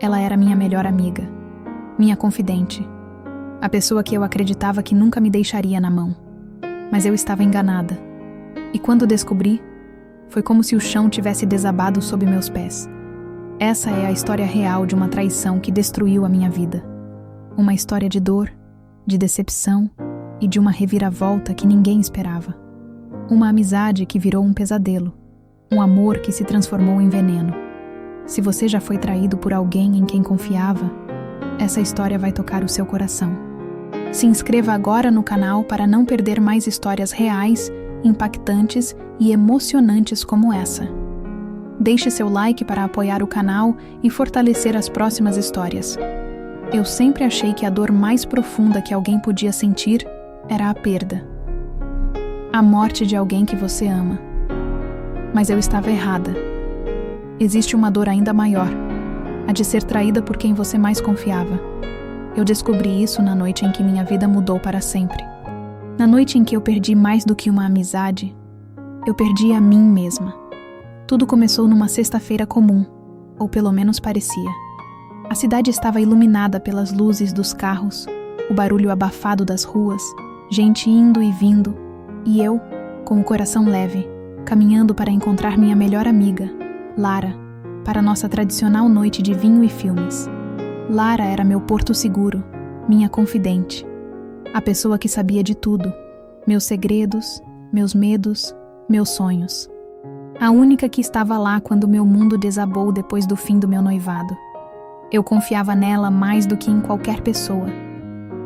Ela era minha melhor amiga, minha confidente, a pessoa que eu acreditava que nunca me deixaria na mão. Mas eu estava enganada. E quando descobri, foi como se o chão tivesse desabado sob meus pés. Essa é a história real de uma traição que destruiu a minha vida. Uma história de dor, de decepção e de uma reviravolta que ninguém esperava. Uma amizade que virou um pesadelo. Um amor que se transformou em veneno. Se você já foi traído por alguém em quem confiava, essa história vai tocar o seu coração. Se inscreva agora no canal para não perder mais histórias reais, impactantes e emocionantes como essa. Deixe seu like para apoiar o canal e fortalecer as próximas histórias. Eu sempre achei que a dor mais profunda que alguém podia sentir era a perda. A morte de alguém que você ama. Mas eu estava errada. Existe uma dor ainda maior, a de ser traída por quem você mais confiava. Eu descobri isso na noite em que minha vida mudou para sempre. Na noite em que eu perdi mais do que uma amizade, eu perdi a mim mesma. Tudo começou numa sexta-feira comum, ou pelo menos parecia. A cidade estava iluminada pelas luzes dos carros, o barulho abafado das ruas, gente indo e vindo, e eu, com o coração leve, caminhando para encontrar minha melhor amiga, Lara, para nossa tradicional noite de vinho e filmes. Lara era meu porto seguro, minha confidente, a pessoa que sabia de tudo, meus segredos, meus medos, meus sonhos. A única que estava lá quando meu mundo desabou depois do fim do meu noivado. Eu confiava nela mais do que em qualquer pessoa,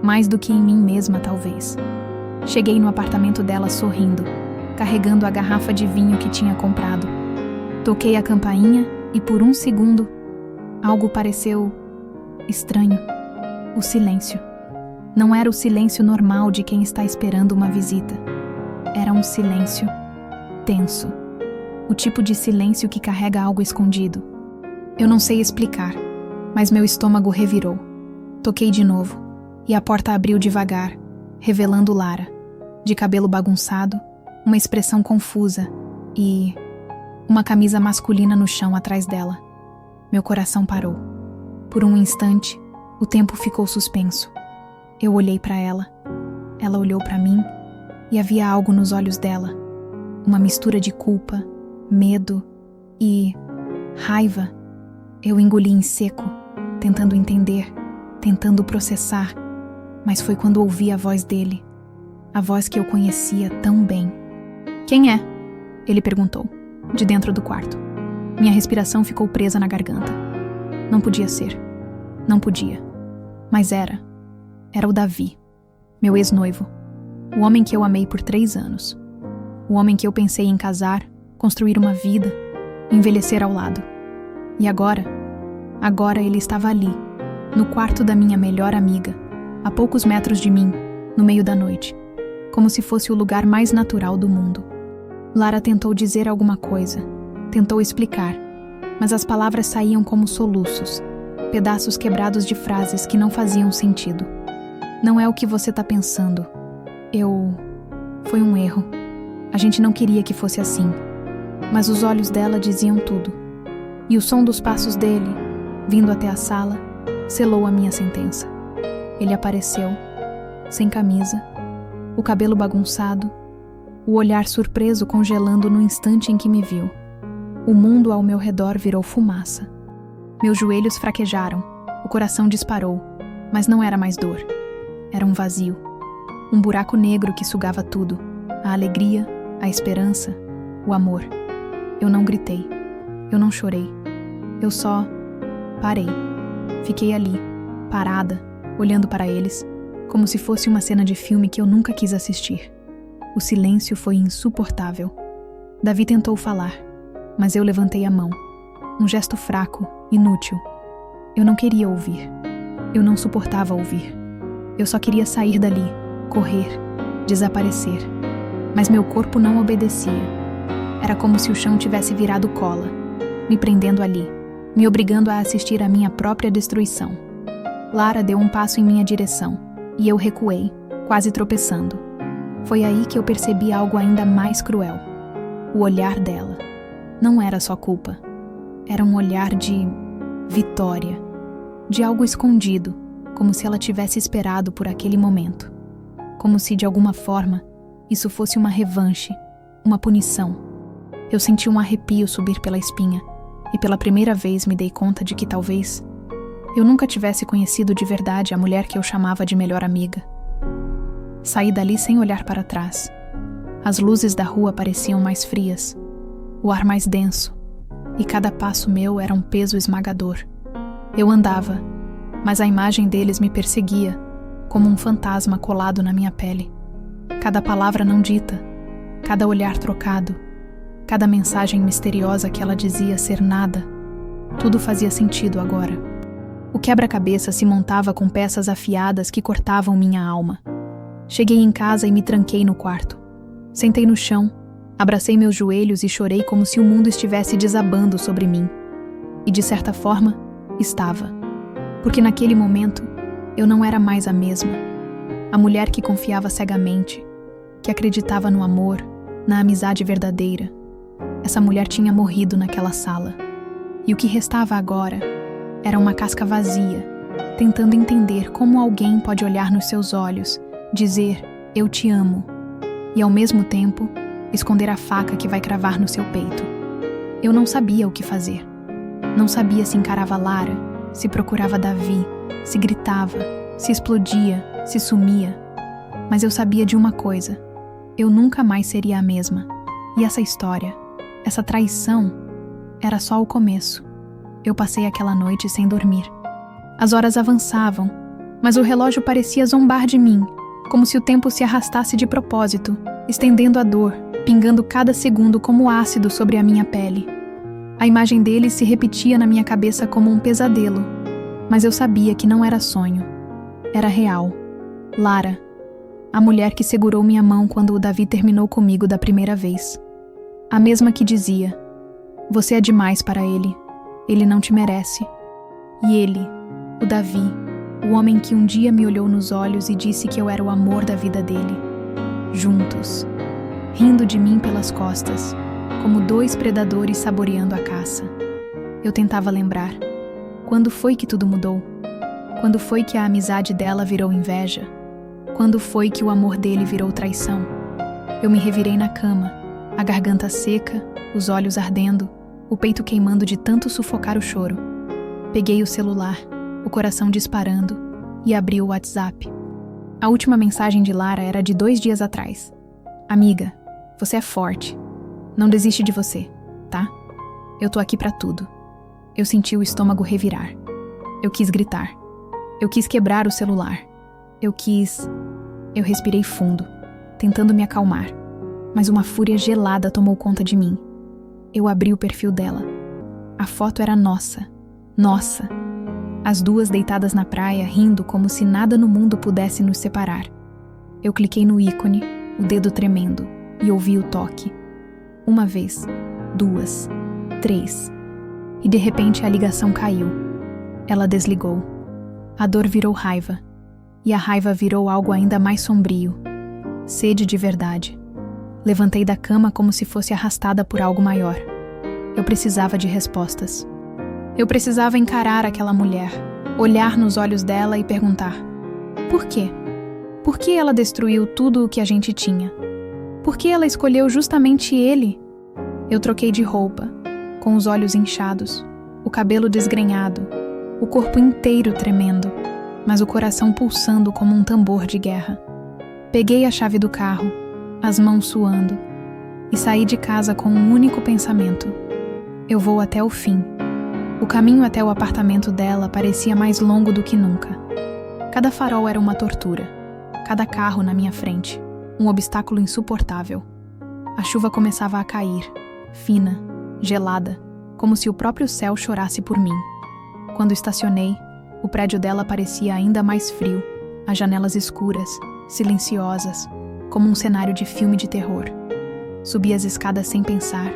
mais do que em mim mesma, talvez. Cheguei no apartamento dela sorrindo, carregando a garrafa de vinho que tinha comprado. Toquei a campainha e por um segundo, algo pareceu estranho. O silêncio. Não era o silêncio normal de quem está esperando uma visita. Era um silêncio tenso. O tipo de silêncio que carrega algo escondido. Eu não sei explicar, mas meu estômago revirou. Toquei de novo, e a porta abriu devagar, revelando Lara, de cabelo bagunçado, uma expressão confusa e uma camisa masculina no chão atrás dela. Meu coração parou. Por um instante, o tempo ficou suspenso. Eu olhei para ela. Ela olhou para mim e havia algo nos olhos dela. Uma mistura de culpa, medo e raiva. Eu engoli em seco, tentando entender, tentando processar, mas foi quando ouvi a voz dele, a voz que eu conhecia tão bem. "Quem é?" ele perguntou, de dentro do quarto. Minha respiração ficou presa na garganta. Não podia ser. Não podia. Mas era. Era o Davi, meu ex-noivo, o homem que eu amei por 3 anos. O homem que eu pensei em casar, construir uma vida, envelhecer ao lado. E agora ele estava ali, no quarto da minha melhor amiga, a poucos metros de mim, no meio da noite, como se fosse o lugar mais natural do mundo. Lara tentou dizer alguma coisa, tentou explicar, mas as palavras saíam como soluços, pedaços quebrados de frases que não faziam sentido. "Não é o que você tá pensando. Foi um erro. A gente não queria que fosse assim." Mas os olhos dela diziam tudo. E o som dos passos dele, vindo até a sala, selou a minha sentença. Ele apareceu, sem camisa, o cabelo bagunçado, o olhar surpreso congelando no instante em que me viu. O mundo ao meu redor virou fumaça. Meus joelhos fraquejaram, o coração disparou, mas não era mais dor. Era um vazio. Um buraco negro que sugava tudo. A alegria, a esperança, o amor. Eu não gritei. Eu não chorei. Eu só parei. Fiquei ali, parada, olhando para eles, como se fosse uma cena de filme que eu nunca quis assistir. O silêncio foi insuportável. Davi tentou falar, mas eu levantei a mão. Um gesto fraco, inútil. Eu não queria ouvir. Eu não suportava ouvir. Eu só queria sair dali, correr, desaparecer. Mas meu corpo não obedecia. Era como se o chão tivesse virado cola, me prendendo ali, me obrigando a assistir à minha própria destruição. Lara deu um passo em minha direção, e eu recuei, quase tropeçando. Foi aí que eu percebi algo ainda mais cruel. O olhar dela. Não era só culpa. Era um olhar de vitória, de algo escondido, como se ela tivesse esperado por aquele momento. Como se, de alguma forma, isso fosse uma revanche, uma punição. Eu senti um arrepio subir pela espinha e pela primeira vez me dei conta de que talvez eu nunca tivesse conhecido de verdade a mulher que eu chamava de melhor amiga. Saí dali sem olhar para trás. As luzes da rua pareciam mais frias, o ar mais denso, e cada passo meu era um peso esmagador. Eu andava, mas a imagem deles me perseguia, como um fantasma colado na minha pele. Cada palavra não dita, cada olhar trocado, cada mensagem misteriosa que ela dizia ser nada, tudo fazia sentido agora. O quebra-cabeça se montava com peças afiadas que cortavam minha alma. Cheguei em casa e me tranquei no quarto. Sentei no chão, abracei meus joelhos e chorei como se o mundo estivesse desabando sobre mim. E de certa forma, estava. Porque naquele momento, eu não era mais a mesma. A mulher que confiava cegamente, que acreditava no amor, na amizade verdadeira. Essa mulher tinha morrido naquela sala. E o que restava agora era uma casca vazia, tentando entender como alguém pode olhar nos seus olhos, dizer, eu te amo, e ao mesmo tempo, esconder a faca que vai cravar no seu peito. Eu não sabia o que fazer. Não sabia se encarava Lara, se procurava Davi, se gritava, se explodia, se sumia. Mas eu sabia de uma coisa. Eu nunca mais seria a mesma. E essa história, essa traição, era só o começo. Eu passei aquela noite sem dormir. As horas avançavam, mas o relógio parecia zombar de mim, como se o tempo se arrastasse de propósito, estendendo a dor, pingando cada segundo como ácido sobre a minha pele. A imagem dele se repetia na minha cabeça como um pesadelo, mas eu sabia que não era sonho. Era real. Lara, a mulher que segurou minha mão quando o Davi terminou comigo da primeira vez. A mesma que dizia, você é demais para ele. Ele não te merece. E ele, o Davi, o homem que um dia me olhou nos olhos e disse que eu era o amor da vida dele. Juntos, rindo de mim pelas costas, como dois predadores saboreando a caça. Eu tentava lembrar. Quando foi que tudo mudou? Quando foi que a amizade dela virou inveja? Quando foi que o amor dele virou traição? Eu me revirei na cama, a garganta seca, os olhos ardendo, o peito queimando de tanto sufocar o choro. Peguei o celular, o coração disparando, e abri o WhatsApp. A última mensagem de Lara era de 2 dias atrás. Amiga, você é forte. Não desiste de você, tá? Eu tô aqui pra tudo. Eu senti o estômago revirar. Eu quis gritar. Eu quis quebrar o celular. Eu respirei fundo, tentando me acalmar. Mas uma fúria gelada tomou conta de mim. Eu abri o perfil dela. A foto era nossa. Nossa. As duas deitadas na praia, rindo como se nada no mundo pudesse nos separar. Eu cliquei no ícone, o dedo tremendo, e ouvi o toque. 1 vez, 2, 3. E de repente a ligação caiu. Ela desligou. A dor virou raiva. E a raiva virou algo ainda mais sombrio. Sede de verdade. Levantei da cama como se fosse arrastada por algo maior. Eu precisava de respostas. Eu precisava encarar aquela mulher, olhar nos olhos dela e perguntar: por quê? Por que ela destruiu tudo o que a gente tinha? Por que ela escolheu justamente ele? Eu troquei de roupa, com os olhos inchados, o cabelo desgrenhado, o corpo inteiro tremendo, mas o coração pulsando como um tambor de guerra. Peguei a chave do carro, as mãos suando, e saí de casa com um único pensamento: eu vou até o fim. O caminho até o apartamento dela parecia mais longo do que nunca. Cada farol era uma tortura, cada carro na minha frente, um obstáculo insuportável. A chuva começava a cair, fina, gelada, como se o próprio céu chorasse por mim. Quando estacionei, o prédio dela parecia ainda mais frio, as janelas escuras, silenciosas, como um cenário de filme de terror. Subi as escadas sem pensar,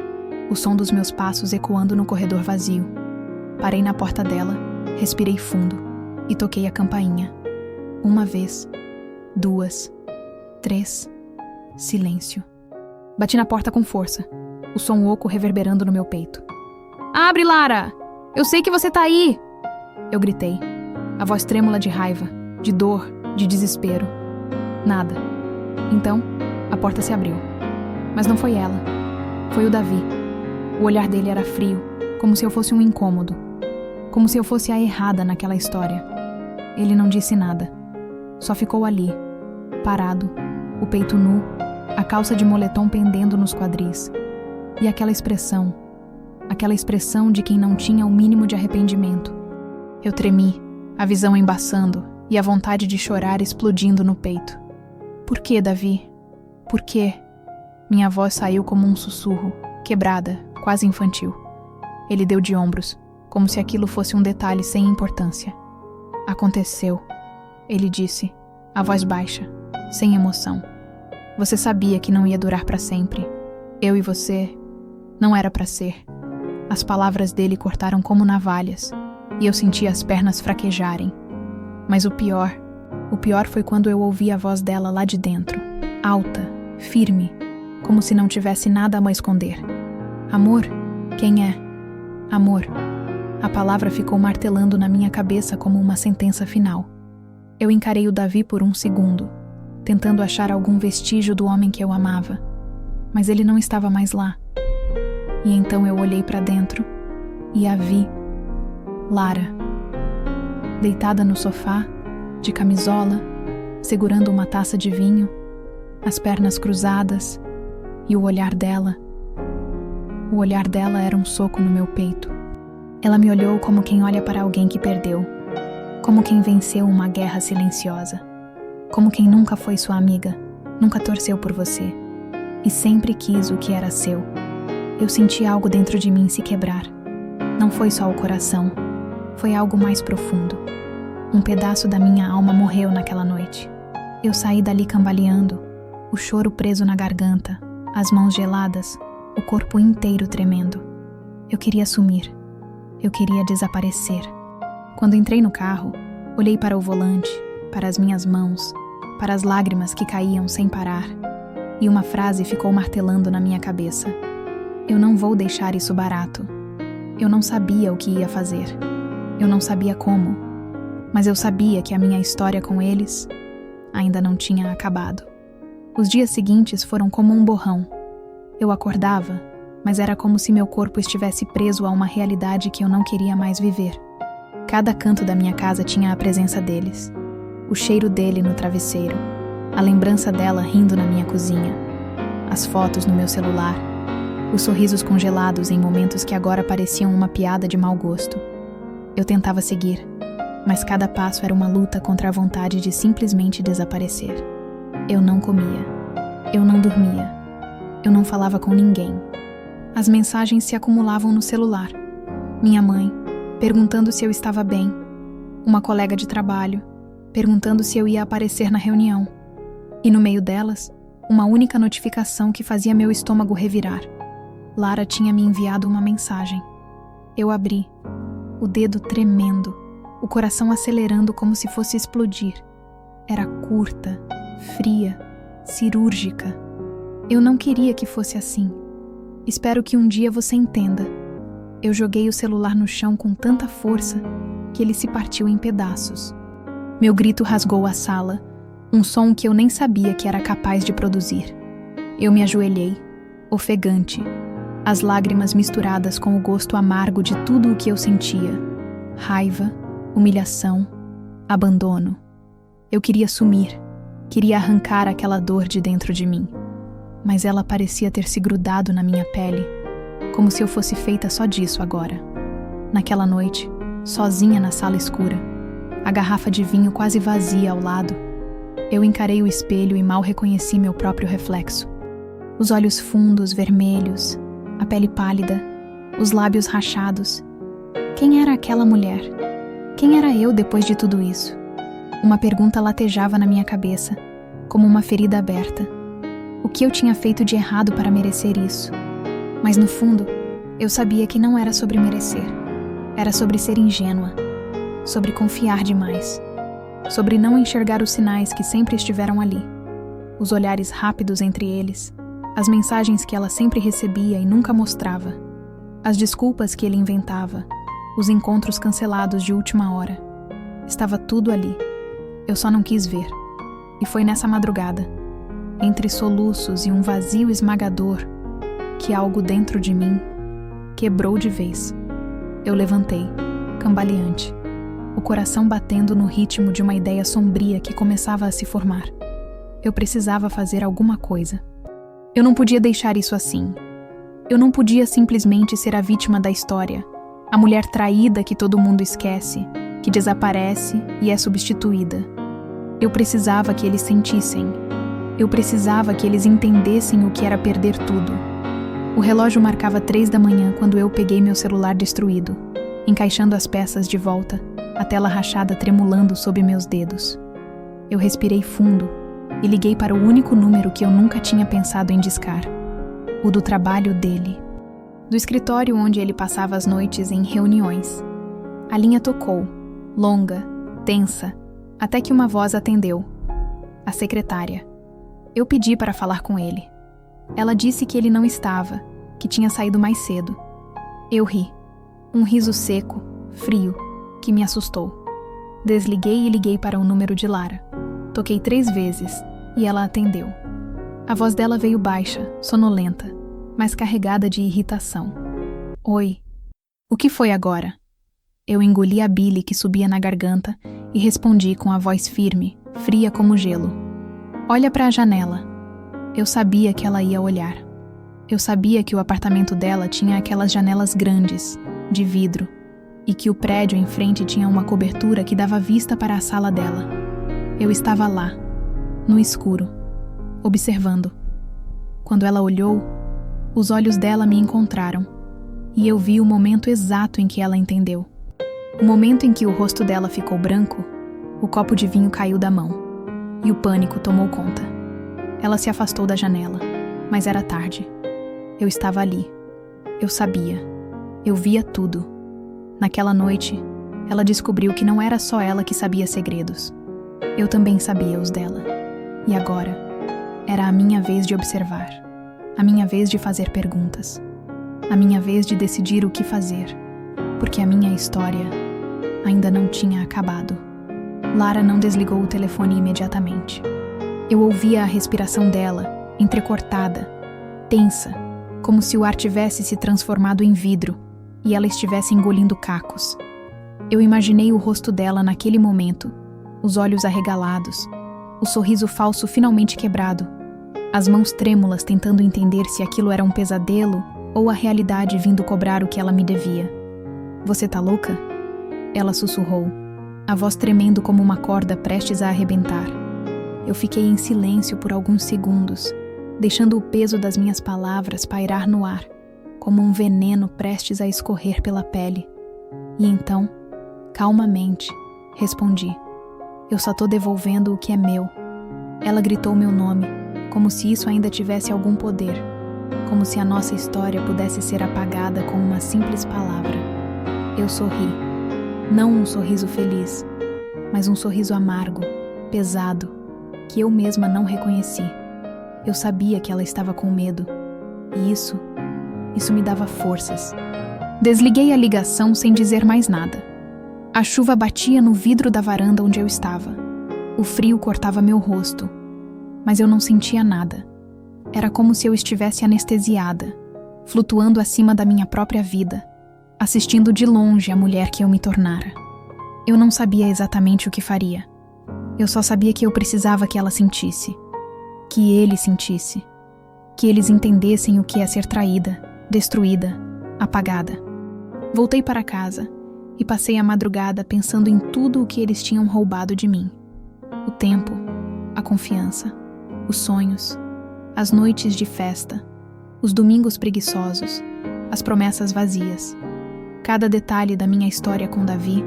o som dos meus passos ecoando no corredor vazio. Parei na porta dela, respirei fundo e toquei a campainha. 1 vez, 2, 3, silêncio. Bati na porta com força, o som oco reverberando no meu peito. Abre, Lara! Eu sei que você tá aí! Eu gritei, A voz trêmula de raiva, de dor, de desespero. Nada. Então, a porta se abriu. Mas não foi ela. Foi o Davi. O olhar dele era frio, como se eu fosse um incômodo. Como se eu fosse a errada naquela história. Ele não disse nada. Só ficou ali, parado, o peito nu, a calça de moletom pendendo nos quadris. E aquela expressão de quem não tinha o mínimo de arrependimento. Eu tremi, a visão embaçando e a vontade de chorar explodindo no peito. Por que, Davi? Por quê? Minha voz saiu como um sussurro, quebrada, quase infantil. Ele deu de ombros, como se aquilo fosse um detalhe sem importância. Aconteceu, ele disse, a voz baixa, sem emoção. Você sabia que não ia durar para sempre. Eu e você, não era para ser. As palavras dele cortaram como navalhas, e eu senti as pernas fraquejarem. Mas o pior foi quando eu ouvi a voz dela lá de dentro, alta, firme, como se não tivesse nada a esconder. Amor? Quem é? Amor. A palavra ficou martelando na minha cabeça como uma sentença final. Eu encarei o Davi por um segundo, tentando achar algum vestígio do homem que eu amava. Mas ele não estava mais lá. E então eu olhei para dentro e a vi. Lara. Deitada no sofá, de camisola, segurando uma taça de vinho, as pernas cruzadas, e o olhar dela era um soco no meu peito. Ela me olhou como quem olha para alguém que perdeu, como quem venceu uma guerra silenciosa, como quem nunca foi sua amiga, nunca torceu por você, e sempre quis o que era seu. Eu senti algo dentro de mim se quebrar. Não foi só o coração, foi algo mais profundo. Um pedaço da minha alma morreu naquela noite. Eu saí dali cambaleando, o choro preso na garganta, as mãos geladas, o corpo inteiro tremendo. Eu queria sumir. Eu queria desaparecer. Quando entrei no carro, olhei para o volante, para as minhas mãos, para as lágrimas que caíam sem parar, e uma frase ficou martelando na minha cabeça. Eu não vou deixar isso barato. Eu não sabia o que ia fazer. Eu não sabia como. Mas eu sabia que a minha história com eles ainda não tinha acabado. Os dias seguintes foram como um borrão. Eu acordava, mas era como se meu corpo estivesse preso a uma realidade que eu não queria mais viver. Cada canto da minha casa tinha a presença deles. O cheiro dele no travesseiro, a lembrança dela rindo na minha cozinha, as fotos no meu celular, os sorrisos congelados em momentos que agora pareciam uma piada de mau gosto. Eu tentava seguir, mas cada passo era uma luta contra a vontade de simplesmente desaparecer. Eu não comia. Eu não dormia. Eu não falava com ninguém. As mensagens se acumulavam no celular. Minha mãe, perguntando se eu estava bem. Uma colega de trabalho, perguntando se eu ia aparecer na reunião. E no meio delas, uma única notificação que fazia meu estômago revirar. Lara tinha me enviado uma mensagem. Eu abri, o dedo tremendo, o coração acelerando como se fosse explodir. Era curta, fria, cirúrgica. Eu não queria que fosse assim. Espero que um dia você entenda. Eu joguei o celular no chão com tanta força que ele se partiu em pedaços. Meu grito rasgou a sala, um som que eu nem sabia que era capaz de produzir. Eu me ajoelhei, ofegante, as lágrimas misturadas com o gosto amargo de tudo o que eu sentia. Raiva, humilhação, abandono. Eu queria sumir, queria arrancar aquela dor de dentro de mim. Mas ela parecia ter se grudado na minha pele, como se eu fosse feita só disso agora. Naquela noite, sozinha na sala escura, a garrafa de vinho quase vazia ao lado, eu encarei o espelho e mal reconheci meu próprio reflexo. Os olhos fundos, vermelhos, a pele pálida, os lábios rachados. Quem era aquela mulher? Quem era eu depois de tudo isso? Uma pergunta latejava na minha cabeça, como uma ferida aberta. O que eu tinha feito de errado para merecer isso? Mas no fundo, eu sabia que não era sobre merecer. Era sobre ser ingênua, sobre confiar demais, sobre não enxergar os sinais que sempre estiveram ali, os olhares rápidos entre eles, as mensagens que ela sempre recebia e nunca mostrava, as desculpas que ele inventava, os encontros cancelados de última hora. Estava tudo ali. Eu só não quis ver. E foi nessa madrugada, entre soluços e um vazio esmagador, que algo dentro de mim quebrou de vez. Eu levantei, cambaleante, o coração batendo no ritmo de uma ideia sombria que começava a se formar. Eu precisava fazer alguma coisa. Eu não podia deixar isso assim. Eu não podia simplesmente ser a vítima da história, a mulher traída que todo mundo esquece, que desaparece e é substituída. Eu precisava que eles sentissem. Eu precisava que eles entendessem o que era perder tudo. O relógio marcava 3 da manhã quando eu peguei meu celular destruído, encaixando as peças de volta, a tela rachada tremulando sob meus dedos. Eu respirei fundo e liguei para o único número que eu nunca tinha pensado em discar, o do trabalho dele, do escritório onde ele passava as noites em reuniões. A linha tocou, longa, tensa, até que uma voz atendeu. A secretária. Eu pedi para falar com ele. Ela disse que ele não estava, que tinha saído mais cedo. Eu ri. Um riso seco, frio, que me assustou. Desliguei e liguei para o número de Lara. Toquei 3 vezes e ela atendeu. A voz dela veio baixa, sonolenta, mas carregada de irritação. Oi. O que foi agora? Eu engoli a bile que subia na garganta e respondi com a voz firme, fria como gelo. Olha para a janela. Eu sabia que ela ia olhar. Eu sabia que o apartamento dela tinha aquelas janelas grandes, de vidro, e que o prédio em frente tinha uma cobertura que dava vista para a sala dela. Eu estava lá, no escuro, observando. Quando ela olhou, os olhos dela me encontraram, e eu vi o momento exato em que ela entendeu. O momento em que o rosto dela ficou branco, o copo de vinho caiu da mão, e o pânico tomou conta. Ela se afastou da janela, mas era tarde. Eu estava ali. Eu sabia. Eu via tudo. Naquela noite, ela descobriu que não era só ela que sabia segredos. Eu também sabia os dela. E agora, era a minha vez de observar. A minha vez de fazer perguntas. A minha vez de decidir o que fazer. Porque a minha história ainda não tinha acabado. Lara não desligou o telefone imediatamente. Eu ouvia a respiração dela, entrecortada, tensa, como se o ar tivesse se transformado em vidro e ela estivesse engolindo cacos. Eu imaginei o rosto dela naquele momento, os olhos arregalados, o sorriso falso finalmente quebrado, as mãos trêmulas tentando entender se aquilo era um pesadelo ou a realidade vindo cobrar o que ela me devia. Você tá louca? Ela sussurrou, a voz tremendo como uma corda prestes a arrebentar. Eu fiquei em silêncio por alguns segundos, deixando o peso das minhas palavras pairar no ar, como um veneno prestes a escorrer pela pele. E então, calmamente, respondi. Eu só tô devolvendo o que é meu. Ela gritou meu nome, como se isso ainda tivesse algum poder, como se a nossa história pudesse ser apagada com uma simples palavra. Eu sorri. Não um sorriso feliz, mas um sorriso amargo, pesado, que eu mesma não reconheci. Eu sabia que ela estava com medo, e isso me dava forças. Desliguei a ligação sem dizer mais nada. A chuva batia no vidro da varanda onde eu estava. O frio cortava meu rosto, mas eu não sentia nada. Era como se eu estivesse anestesiada, flutuando acima da minha própria vida, assistindo de longe a mulher que eu me tornara. Eu não sabia exatamente o que faria. Eu só sabia que eu precisava que ela sentisse, que ele sentisse, que eles entendessem o que é ser traída, destruída, apagada. Voltei para casa e passei a madrugada pensando em tudo o que eles tinham roubado de mim. O tempo, a confiança, os sonhos, as noites de festa, os domingos preguiçosos, as promessas vazias. Cada detalhe da minha história com Davi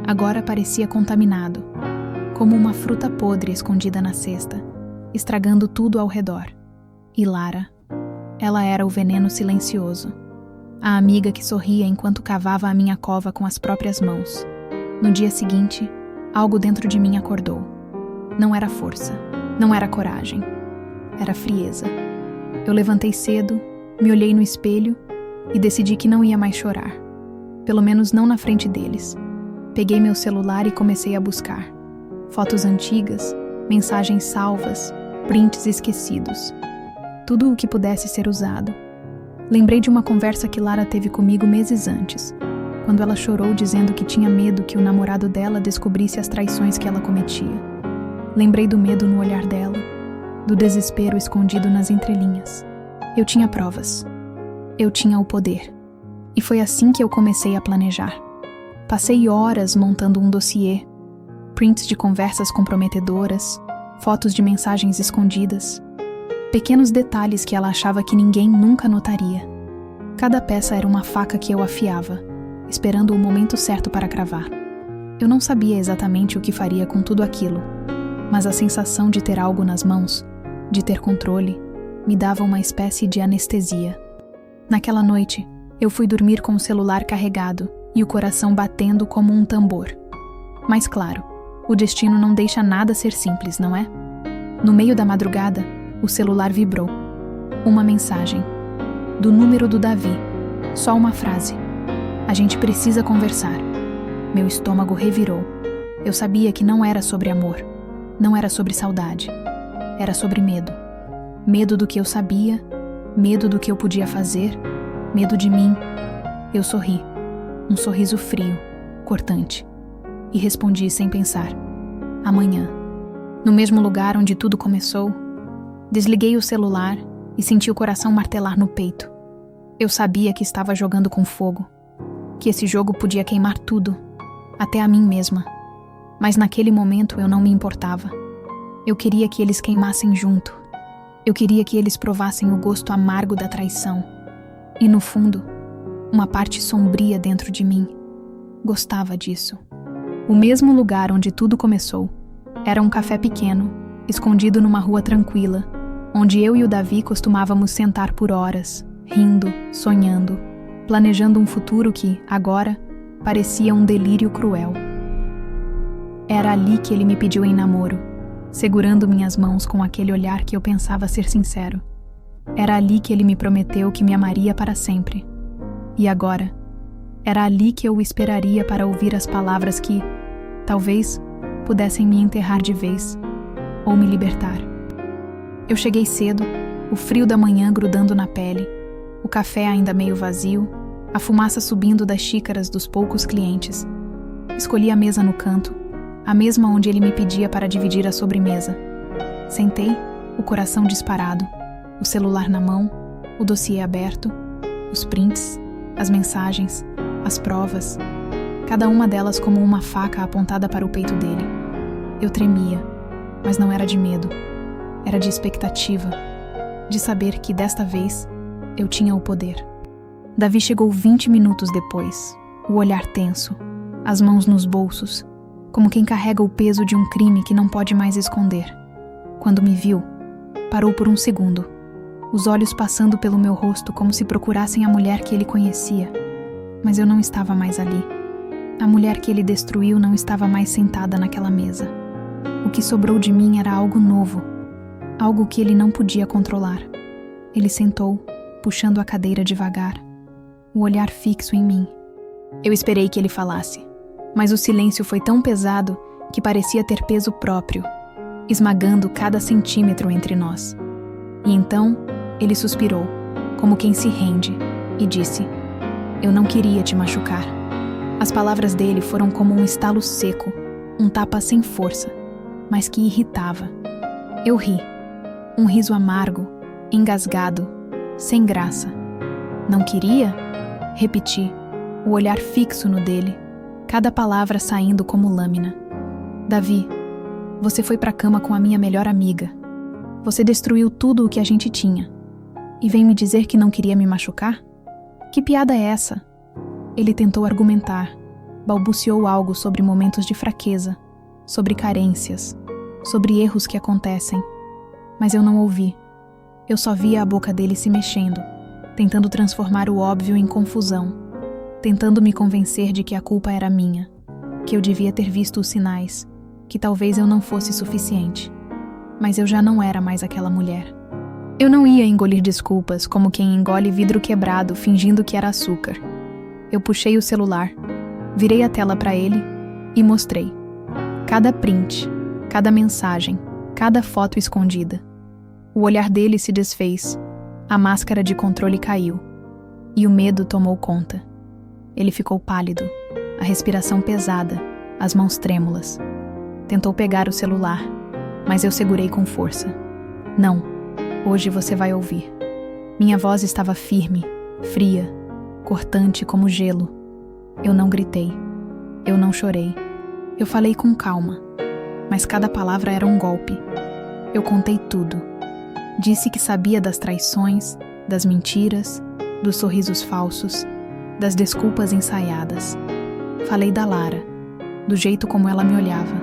agora parecia contaminado, como uma fruta podre escondida na cesta, estragando tudo ao redor. E Lara, ela era o veneno silencioso, a amiga que sorria enquanto cavava a minha cova com as próprias mãos. No dia seguinte, algo dentro de mim acordou. Não era força, não era coragem, era frieza. Eu levantei cedo, me olhei no espelho e decidi que não ia mais chorar. Pelo menos não na frente deles. Peguei meu celular e comecei a buscar. Fotos antigas, mensagens salvas, prints esquecidos. Tudo o que pudesse ser usado. Lembrei de uma conversa que Lara teve comigo meses antes, quando ela chorou dizendo que tinha medo que o namorado dela descobrisse as traições que ela cometia. Lembrei do medo no olhar dela, do desespero escondido nas entrelinhas. Eu tinha provas. Eu tinha o poder. E foi assim que eu comecei a planejar. Passei horas montando um dossiê, prints de conversas comprometedoras, fotos de mensagens escondidas, pequenos detalhes que ela achava que ninguém nunca notaria. Cada peça era uma faca que eu afiava, esperando o momento certo para cravar. Eu não sabia exatamente o que faria com tudo aquilo, mas a sensação de ter algo nas mãos, de ter controle, me dava uma espécie de anestesia. Naquela noite, eu fui dormir com o celular carregado e o coração batendo como um tambor. Mas claro, o destino não deixa nada ser simples, não é? No meio da madrugada, o celular vibrou. Uma mensagem. Do número do Davi. Só uma frase. A gente precisa conversar. Meu estômago revirou. Eu sabia que não era sobre amor. Não era sobre saudade. Era sobre medo. Medo do que eu sabia, medo do que eu podia fazer, medo de mim. Eu sorri. Um sorriso frio, cortante. E respondi sem pensar. Amanhã. No mesmo lugar onde tudo começou, desliguei o celular e senti o coração martelar no peito. Eu sabia que estava jogando com fogo, que esse jogo podia queimar tudo, até a mim mesma. Mas naquele momento eu não me importava. Eu queria que eles queimassem junto. Eu queria que eles provassem o gosto amargo da traição. E no fundo, uma parte sombria dentro de mim gostava disso. O mesmo lugar onde tudo começou era um café pequeno, escondido numa rua tranquila, onde eu e o Davi costumávamos sentar por horas, rindo, sonhando, planejando um futuro que, agora, parecia um delírio cruel. Era ali que ele me pediu em namoro, segurando minhas mãos com aquele olhar que eu pensava ser sincero. Era ali que ele me prometeu que me amaria para sempre. E agora, era ali que eu o esperaria para ouvir as palavras que, talvez, pudessem me enterrar de vez, ou me libertar. Eu cheguei cedo, o frio da manhã grudando na pele, o café ainda meio vazio, a fumaça subindo das xícaras dos poucos clientes. Escolhi a mesa no canto, a mesma onde ele me pedia para dividir a sobremesa. Sentei, o coração disparado, o celular na mão, o dossiê aberto, os prints, as mensagens, as provas, cada uma delas como uma faca apontada para o peito dele. Eu tremia, mas não era de medo, era de expectativa, de saber que desta vez eu tinha o poder. Davi chegou 20 minutos depois, o olhar tenso, as mãos nos bolsos, como quem carrega o peso de um crime que não pode mais esconder. Quando me viu, parou por um segundo, os olhos passando pelo meu rosto como se procurassem a mulher que ele conhecia. Mas eu não estava mais ali. A mulher que ele destruiu não estava mais sentada naquela mesa. O que sobrou de mim era algo novo, algo que ele não podia controlar. Ele sentou, puxando a cadeira devagar, o olhar fixo em mim. Eu esperei que ele falasse, mas o silêncio foi tão pesado que parecia ter peso próprio, esmagando cada centímetro entre nós. E então, ele suspirou, como quem se rende, e disse: "Eu não queria te machucar." As palavras dele foram como um estalo seco, um tapa sem força, mas que irritava. Eu ri, um riso amargo, engasgado, sem graça. "Não queria?" Repeti, o olhar fixo no dele, cada palavra saindo como lâmina. "Davi, você foi pra cama com a minha melhor amiga. Você destruiu tudo o que a gente tinha. E vem me dizer que não queria me machucar? Que piada é essa?" Ele tentou argumentar, balbuciou algo sobre momentos de fraqueza, sobre carências, sobre erros que acontecem. Mas eu não ouvi. Eu só via a boca dele se mexendo, tentando transformar o óbvio em confusão, tentando me convencer de que a culpa era minha, que eu devia ter visto os sinais, que talvez eu não fosse suficiente. Mas eu já não era mais aquela mulher. Eu não ia engolir desculpas como quem engole vidro quebrado fingindo que era açúcar. Eu puxei o celular, virei a tela para ele E mostrei. Cada print, cada mensagem, cada foto escondida. O olhar dele se desfez, a máscara de controle caiu, e o medo tomou conta. Ele ficou pálido, a respiração pesada, as mãos trêmulas. Tentou pegar o celular, mas eu segurei com força. Não, hoje você vai ouvir. Minha voz estava firme, fria, cortante como gelo. Eu não gritei, eu não chorei. Eu falei com calma, mas cada palavra era um golpe. Eu contei tudo. Disse que sabia das traições, das mentiras, dos sorrisos falsos, das desculpas ensaiadas. Falei da Lara, do jeito como ela me olhava,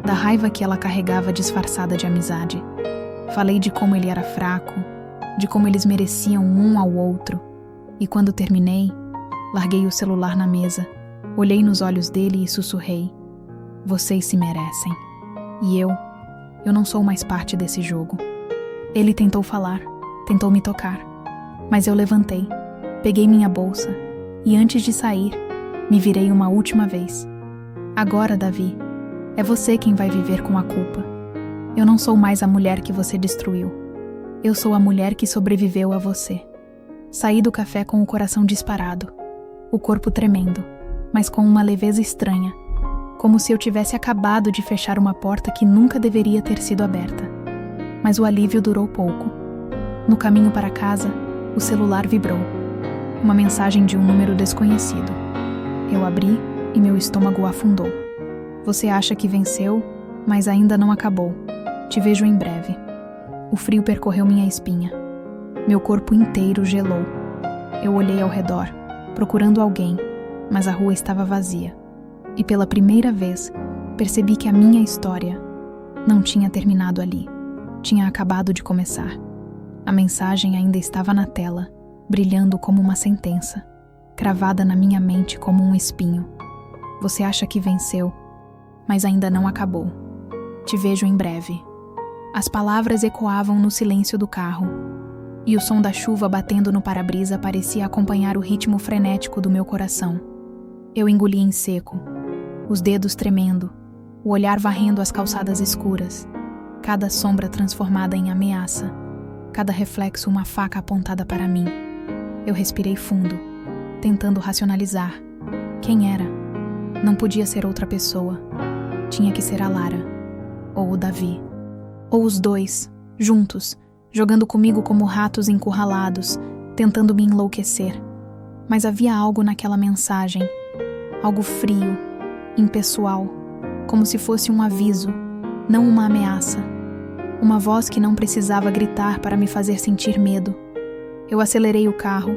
da raiva que ela carregava disfarçada de amizade. Falei de como ele era fraco, de como eles mereciam um ao outro. E quando terminei, larguei o celular na mesa, olhei nos olhos dele e sussurrei: vocês se merecem. E eu não sou mais parte desse jogo. Ele tentou falar, tentou me tocar, mas eu levantei, peguei minha bolsa e antes de sair, me virei uma última vez. Agora, Davi, é você quem vai viver com a culpa. Eu não sou mais a mulher que você destruiu. Eu sou a mulher que sobreviveu a você. Saí do café com o coração disparado, o corpo tremendo, mas com uma leveza estranha, como se eu tivesse acabado de fechar uma porta que nunca deveria ter sido aberta. Mas o alívio durou pouco. No caminho para casa, o celular vibrou. Uma mensagem de um número desconhecido. Eu abri e meu estômago afundou. Você acha que venceu, mas ainda não acabou. Te vejo em breve. O frio percorreu minha espinha. Meu corpo inteiro gelou. Eu olhei ao redor, procurando alguém, mas a rua estava vazia. E pela primeira vez, percebi que a minha história não tinha terminado ali. Tinha acabado de começar. A mensagem ainda estava na tela, brilhando como uma sentença, cravada na minha mente como um espinho. Você acha que venceu, mas ainda não acabou. Te vejo em breve. As palavras ecoavam no silêncio do carro, e o som da chuva batendo no para-brisa parecia acompanhar o ritmo frenético do meu coração. Eu engoli em seco, os dedos tremendo, o olhar varrendo as calçadas escuras, cada sombra transformada em ameaça, cada reflexo uma faca apontada para mim. Eu respirei fundo, tentando racionalizar. Quem era? Não podia ser outra pessoa. Tinha que ser a Lara, ou o Davi, ou os dois, juntos, jogando comigo como ratos encurralados, tentando me enlouquecer. Mas havia algo naquela mensagem, algo frio, impessoal, como se fosse um aviso, não uma ameaça. Uma voz que não precisava gritar para me fazer sentir medo. Eu acelerei o carro,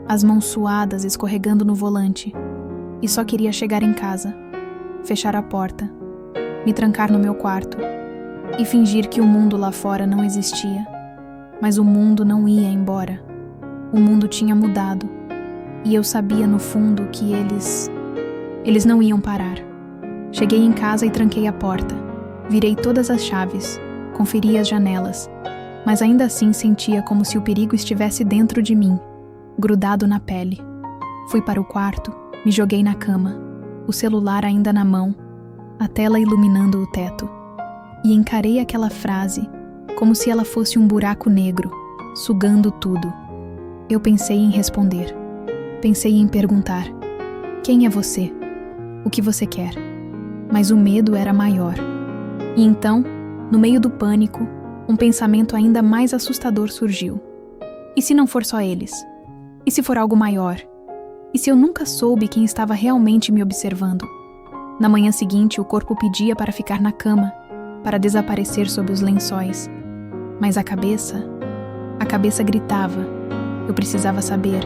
as mãos suadas escorregando no volante, e só queria chegar em casa, fechar a porta, me trancar no meu quarto e fingir que o mundo lá fora não existia. Mas o mundo não ia embora. O mundo tinha mudado, e eu sabia no fundo que eles não iam parar. Cheguei em casa e tranquei a porta. Virei todas as chaves, conferi as janelas, mas ainda assim sentia como se o perigo estivesse dentro de mim, grudado na pele. Fui para o quarto, me joguei na cama, o celular ainda na mão, a tela iluminando o teto, e encarei aquela frase como se ela fosse um buraco negro, sugando tudo. Eu pensei em responder. Pensei em perguntar: quem é você? O que você quer? Mas o medo era maior. E então, no meio do pânico, um pensamento ainda mais assustador surgiu. E se não for só eles? E se for algo maior? E se eu nunca soube quem estava realmente me observando? Na manhã seguinte, o corpo pedia para ficar na cama, para desaparecer sob os lençóis. Mas a cabeça gritava. Eu precisava saber,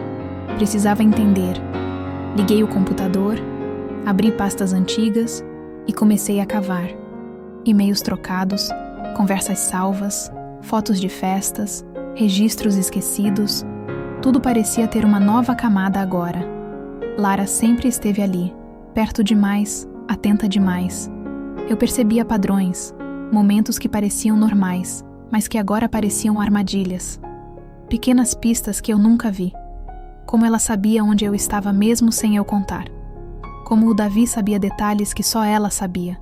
precisava entender. Liguei o computador, abri pastas antigas e comecei a cavar. E-mails trocados, conversas salvas, fotos de festas, registros esquecidos. Tudo parecia ter uma nova camada agora. Lara sempre esteve ali, perto demais, atenta demais. Eu percebia padrões, momentos que pareciam normais, mas que agora pareciam armadilhas. Pequenas pistas que eu nunca vi. Como ela sabia onde eu estava mesmo sem eu contar. como o Davi sabia detalhes que só ela sabia.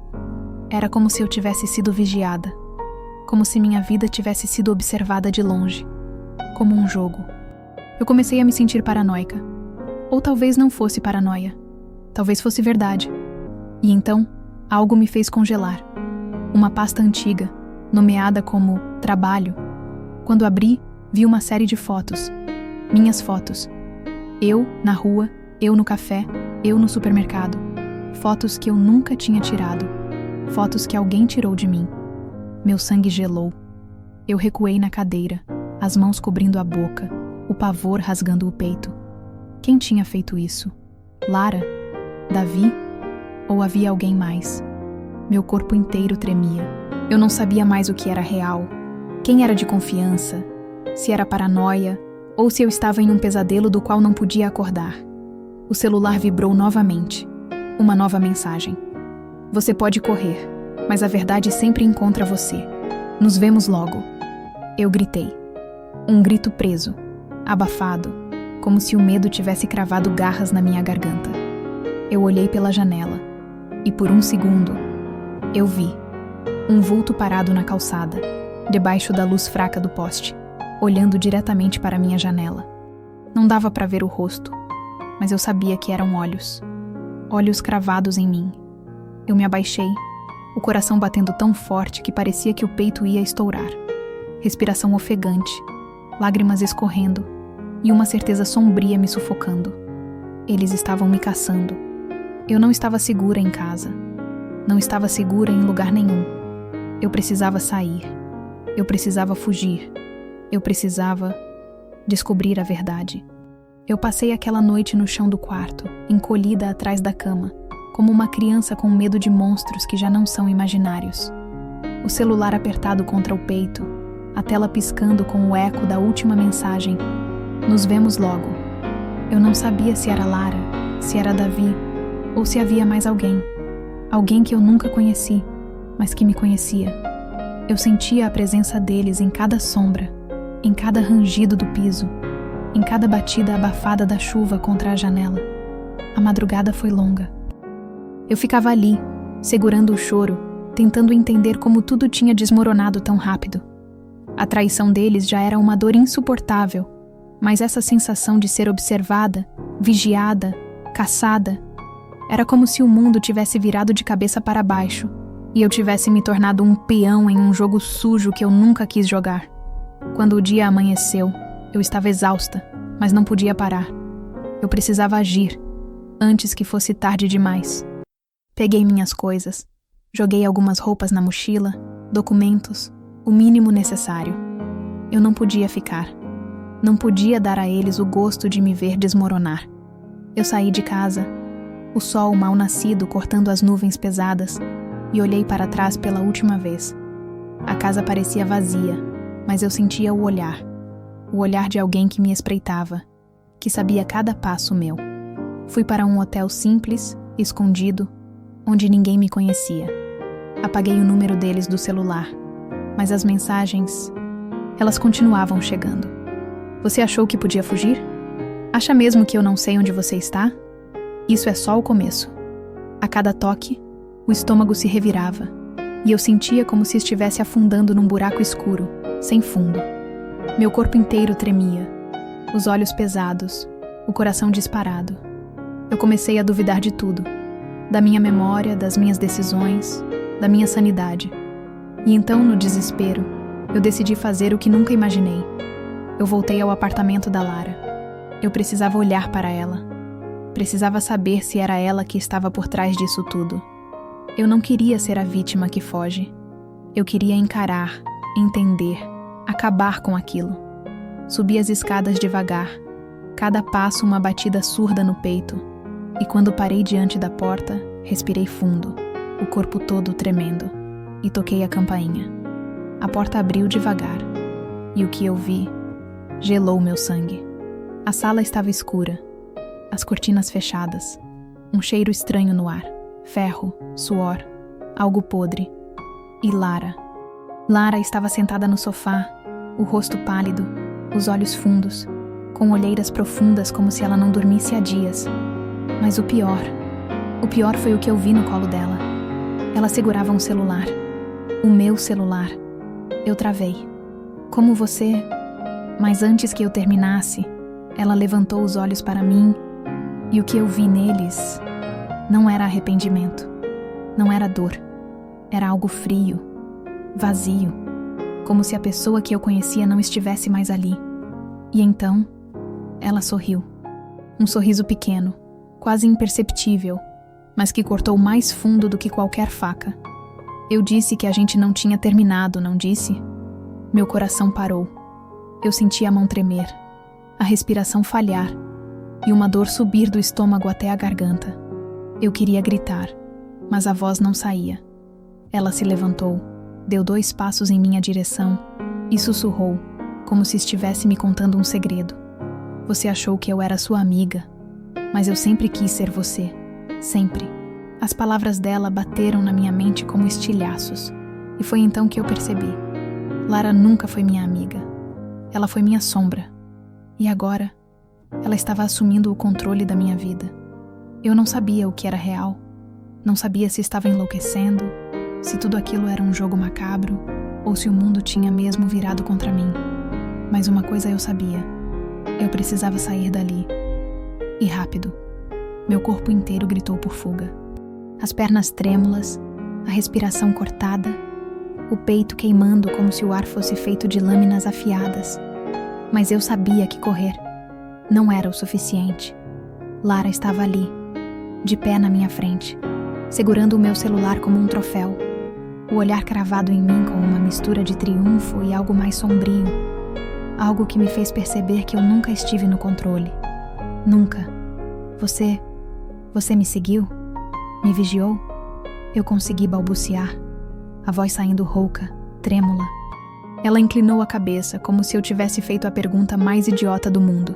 Era como se eu tivesse sido vigiada, como se minha vida tivesse sido observada de longe, como um jogo. Eu comecei a me sentir paranoica. Ou talvez não fosse paranoia. Talvez fosse verdade. E então, algo me fez congelar. Uma pasta antiga, nomeada como trabalho. Quando abri, vi uma série de fotos. Minhas fotos. Eu na rua, eu no café, eu no supermercado. Fotos que eu nunca tinha tirado. Fotos que alguém tirou de mim. Meu sangue gelou. Eu recuei na cadeira, as mãos cobrindo a boca, o pavor rasgando o peito. Quem tinha feito isso? Lara? Davi? Ou havia alguém mais? Meu corpo inteiro tremia. Eu não sabia mais o que era real. Quem era de confiança? Se era paranoia? Ou se eu estava em um pesadelo do qual não podia acordar? O celular vibrou novamente. Uma nova mensagem. Você pode correr, mas a verdade sempre encontra você. Nos vemos logo. Eu gritei. Um grito preso, abafado, como se o medo tivesse cravado garras na minha garganta. Eu olhei pela janela e por um segundo, eu vi um vulto parado na calçada, debaixo da luz fraca do poste, olhando diretamente para minha janela. Não dava para ver o rosto, mas eu sabia que eram olhos. Olhos cravados em mim. Eu me abaixei, o coração batendo tão forte que parecia que o peito ia estourar. Respiração ofegante, lágrimas escorrendo e uma certeza sombria me sufocando. Eles estavam me caçando. Eu não estava segura em casa. Não estava segura em lugar nenhum. Eu precisava sair. Eu precisava fugir. Eu precisava descobrir a verdade. Eu passei aquela noite no chão do quarto, encolhida atrás da cama, como uma criança com medo de monstros que já não são imaginários. O celular apertado contra o peito, a tela piscando com o eco da última mensagem. Nos vemos logo. Eu não sabia se era Lara, se era Davi, ou se havia mais alguém. Alguém que eu nunca conheci, mas que me conhecia. Eu sentia a presença deles em cada sombra, em cada rangido do piso, em cada batida abafada da chuva contra a janela. A madrugada foi longa. Eu ficava ali, segurando o choro, tentando entender como tudo tinha desmoronado tão rápido. A traição deles já era uma dor insuportável, mas essa sensação de ser observada, vigiada, caçada, era como se o mundo tivesse virado de cabeça para baixo e eu tivesse me tornado um peão em um jogo sujo que eu nunca quis jogar. Quando o dia amanheceu, eu estava exausta, mas não podia parar. Eu precisava agir, antes que fosse tarde demais. Peguei minhas coisas, joguei algumas roupas na mochila, documentos, o mínimo necessário. Eu não podia ficar. Não podia dar a eles o gosto de me ver desmoronar. Eu saí de casa, o sol mal nascido cortando as nuvens pesadas, e olhei para trás pela última vez. A casa parecia vazia, mas eu sentia o olhar de alguém que me espreitava, que sabia cada passo meu. Fui para um hotel simples, escondido, onde ninguém me conhecia. Apaguei o número deles do celular, mas as mensagens, elas continuavam chegando. Você achou que podia fugir? Acha mesmo que eu não sei onde você está? Isso é só o começo. A cada toque, o estômago se revirava, e eu sentia como se estivesse afundando num buraco escuro, sem fundo. Meu corpo inteiro tremia, os olhos pesados, o coração disparado. Eu comecei a duvidar de tudo, da minha memória, das minhas decisões, da minha sanidade. E então, no desespero, eu decidi fazer o que nunca imaginei. Eu voltei ao apartamento da Lara. Eu precisava olhar para ela. Precisava saber se era ela que estava por trás disso tudo. Eu não queria ser a vítima que foge. Eu queria encarar, entender, acabar com aquilo. Subi as escadas devagar, cada passo uma batida surda no peito, e quando parei diante da porta, respirei fundo, o corpo todo tremendo, e toquei a campainha. A porta abriu devagar, e o que eu vi gelou meu sangue. A sala estava escura, as cortinas fechadas, um cheiro estranho no ar, ferro, suor, algo podre. E Lara. Lara estava sentada no sofá, o rosto pálido, os olhos fundos, com olheiras profundas como se ela não dormisse há dias. Mas o pior, O pior foi o que eu vi no colo dela. Ela segurava um celular. O meu celular. Eu travei. Como você... Mas antes que eu terminasse, ela levantou os olhos para mim e o que eu vi neles não era arrependimento, não era dor, era algo frio, vazio, como se a pessoa que eu conhecia não estivesse mais ali. E então, ela sorriu. Um sorriso pequeno, quase imperceptível, mas que cortou mais fundo do que qualquer faca. Eu disse que a gente não tinha terminado, não disse? Meu coração parou. Eu senti a mão tremer, a respiração falhar e uma dor subir do estômago até a garganta. Eu queria gritar, mas a voz não saía. Ela se levantou, deu 2 passos em minha direção e sussurrou, como se estivesse me contando um segredo. Você achou que eu era sua amiga, mas eu sempre quis ser você. Sempre. As palavras dela bateram na minha mente como estilhaços. E foi então que eu percebi. Lara nunca foi minha amiga. Ela foi minha sombra. E agora, ela estava assumindo o controle da minha vida. Eu não sabia o que era real. Não sabia se estava enlouquecendo, se tudo aquilo era um jogo macabro, ou se o mundo tinha mesmo virado contra mim. Mas uma coisa eu sabia. Eu precisava sair dali. E rápido. Meu corpo inteiro gritou por fuga. As pernas trêmulas, a respiração cortada, o peito queimando como se o ar fosse feito de lâminas afiadas. Mas eu sabia que correr não era o suficiente. Lara estava ali, de pé na minha frente, segurando o meu celular como um troféu, o olhar cravado em mim com uma mistura de triunfo e algo mais sombrio, algo que me fez perceber que eu nunca estive no controle. Nunca. Você me seguiu? Me vigiou? Eu consegui balbuciar, a voz saindo rouca, trêmula. Ela inclinou a cabeça como se eu tivesse feito a pergunta mais idiota do mundo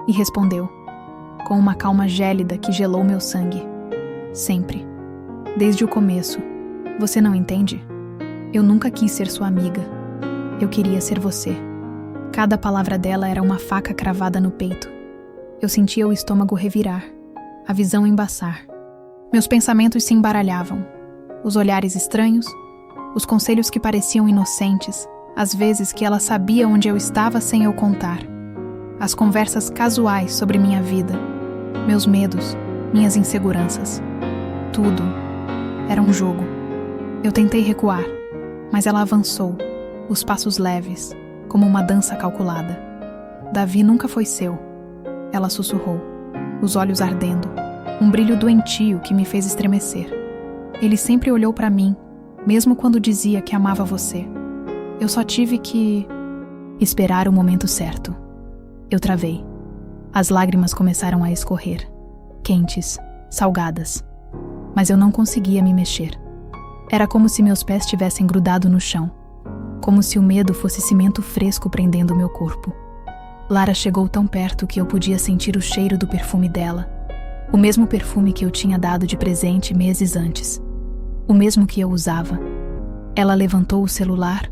e respondeu, com uma calma gélida que gelou meu sangue. Sempre. Desde o começo. Você não entende? Eu nunca quis ser sua amiga. Eu queria ser você. Cada palavra dela era uma faca cravada no peito. Eu sentia o estômago revirar, a visão embaçar. Meus pensamentos se embaralhavam. Os olhares estranhos, os conselhos que pareciam inocentes, as vezes que ela sabia onde eu estava sem eu contar. As conversas casuais sobre minha vida, meus medos, minhas inseguranças. Tudo. Era um jogo. Eu tentei recuar, mas ela avançou, os passos leves, como uma dança calculada. Davi nunca foi seu. Ela sussurrou, os olhos ardendo, um brilho doentio que me fez estremecer. Ele sempre olhou para mim, mesmo quando dizia que amava você. Eu só tive que esperar o momento certo. Eu travei. As lágrimas começaram a escorrer, quentes, salgadas. Mas eu não conseguia me mexer. Era como se meus pés tivessem grudado no chão, como se o medo fosse cimento fresco prendendo meu corpo. Lara chegou tão perto que eu podia sentir o cheiro do perfume dela, o mesmo perfume que eu tinha dado de presente meses antes, o mesmo que eu usava. Ela levantou o celular,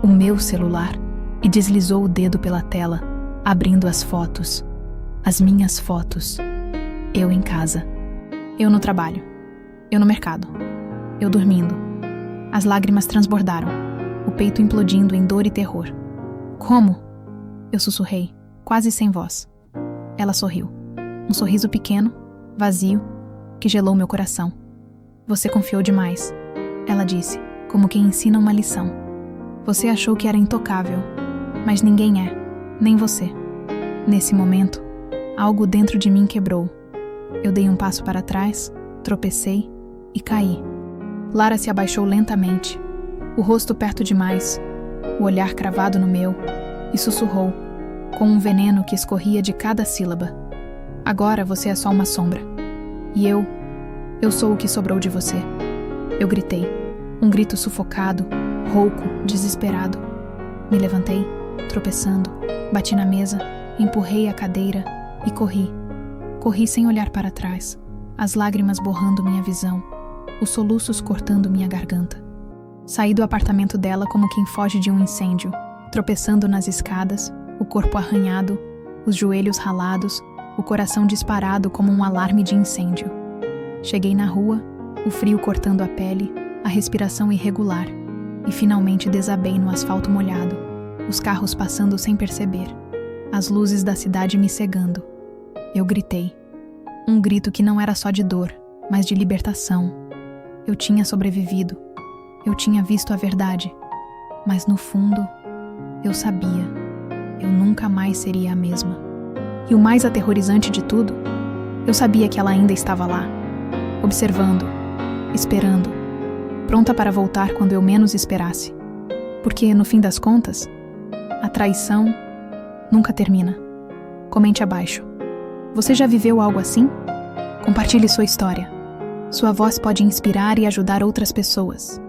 o meu celular, e deslizou o dedo pela tela, abrindo as fotos, as minhas fotos. Eu em casa, eu no trabalho, eu no mercado, eu dormindo. As lágrimas transbordaram, o peito implodindo em dor e terror. Como? Eu sussurrei, quase sem voz. Ela sorriu. Um sorriso pequeno, vazio, que gelou meu coração. Você confiou demais, ela disse, como quem ensina uma lição. Você achou que era intocável, mas ninguém é, nem você. Nesse momento, algo dentro de mim quebrou. Eu dei um passo para trás, tropecei e caí. Lara se abaixou lentamente, o rosto perto demais, o olhar cravado no meu, e sussurrou, com um veneno que escorria de cada sílaba. Agora você é só uma sombra. E eu sou o que sobrou de você. Eu gritei, um grito sufocado, rouco, desesperado. Me levantei, tropeçando, bati na mesa, empurrei a cadeira e corri. Corri sem olhar para trás, as lágrimas borrando minha visão, os soluços cortando minha garganta. Saí do apartamento dela como quem foge de um incêndio, tropeçando nas escadas, o corpo arranhado, os joelhos ralados, o coração disparado como um alarme de incêndio. Cheguei na rua, o frio cortando a pele, a respiração irregular, e finalmente desabei no asfalto molhado, os carros passando sem perceber, as luzes da cidade me cegando. Eu gritei. Um grito que não era só de dor, mas de libertação. Eu tinha sobrevivido. Eu tinha visto a verdade. Mas no fundo, eu sabia. Eu nunca mais seria a mesma. E o mais aterrorizante de tudo, eu sabia que ela ainda estava lá, observando, esperando, pronta para voltar quando eu menos esperasse. Porque, no fim das contas, a traição nunca termina. Comente abaixo. Você já viveu algo assim? Compartilhe sua história. Sua voz pode inspirar e ajudar outras pessoas.